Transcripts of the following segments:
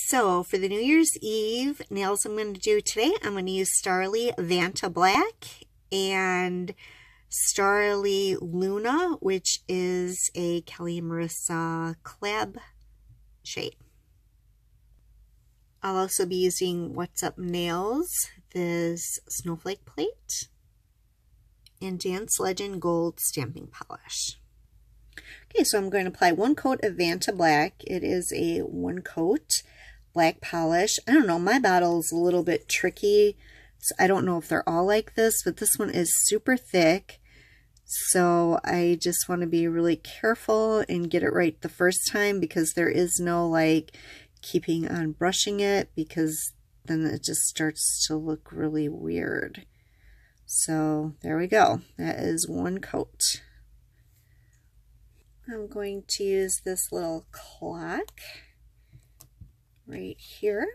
So for the New Year's Eve nails I'm going to do today, I'm going to use Starly Vantablack and Starly Luna, which is a Kelly Marissa collab shade. I'll also be using What's Up Nails, this snowflake plate, and Dance Legend Gold stamping polish. Okay, so I'm going to apply one coat of Vantablack. It is a one coat black polish. I don't know, my bottle is a little bit tricky. So I don't know if they're all like this, but this one is super thick. So I just want to be really careful and get it right the first time, because there is no like keeping on brushing it, because then it just starts to look really weird. So there we go. That is one coat. I'm going to use this little clock right here.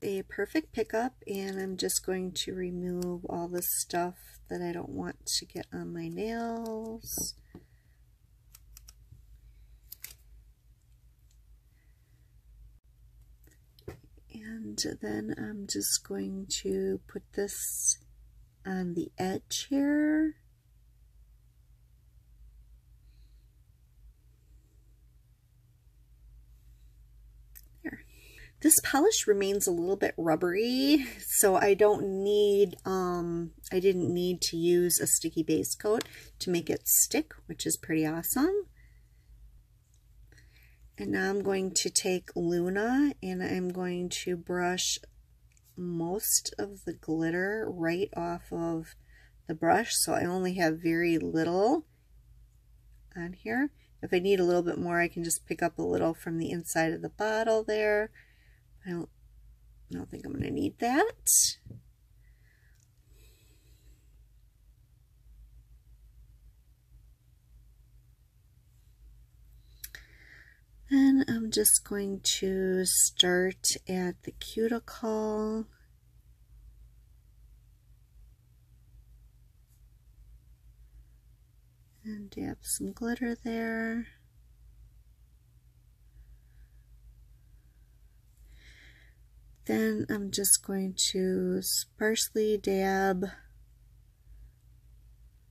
A perfect pickup, and I'm just going to remove all the stuff that I don't want to get on my nails. And then I'm just going to put this on the edge here. There. This polish remains a little bit rubbery, so I don't need, I didn't need to use a sticky base coat to make it stick, which is pretty awesome. And now I'm going to take Luna and I'm going to brush most of the glitter right off of the brush, so I only have very little on here. If I need a little bit more, I can just pick up a little from the inside of the bottle there. I don't think I'm going to need that. And I'm just going to start at the cuticle. And dab some glitter there. Then I'm just going to sparsely dab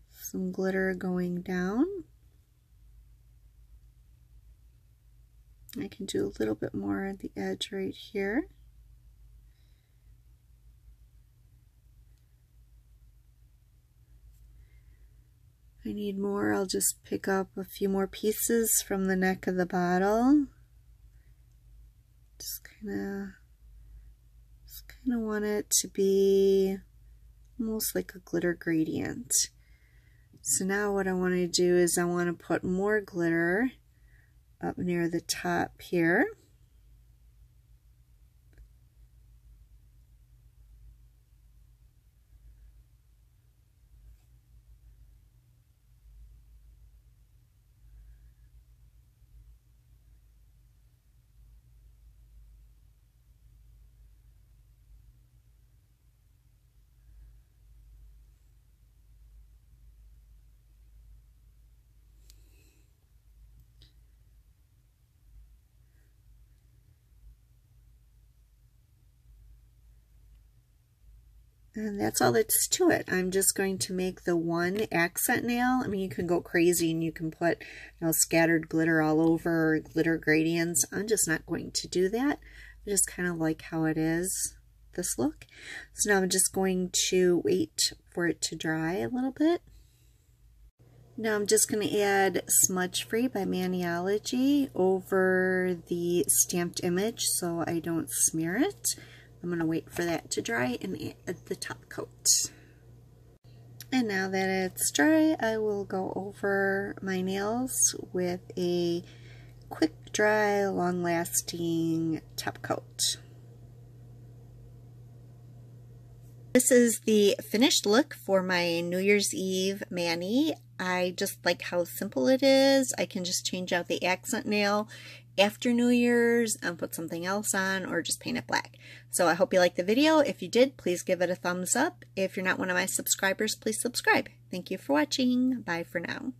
some glitter going down. I can do a little bit more at the edge right here. If I need more, I'll just pick up a few more pieces from the neck of the bottle. Just kind of want it to be almost like a glitter gradient. So now what I want to do is I want to put more glitter up near the top here. And that's all that's to it. I'm just going to make the one accent nail. I mean, you can go crazy and you can put, scattered glitter all over, or glitter gradients. I'm just not going to do that. I just kind of like how it is, this look. So now I'm just going to wait for it to dry a little bit. Now I'm just going to add Smudge Free by Maniology over the stamped image so I don't smear it. I'm going to wait for that to dry and add the top coat. And now that it's dry, I will go over my nails with a quick dry, long-lasting top coat. This is the finished look for my New Year's Eve mani. I just like how simple it is. I can just change out the accent nail after New Year's and put something else on, or just paint it black. So I hope you liked the video. If you did, please give it a thumbs up. If you're not one of my subscribers, please subscribe. Thank you for watching. Bye for now.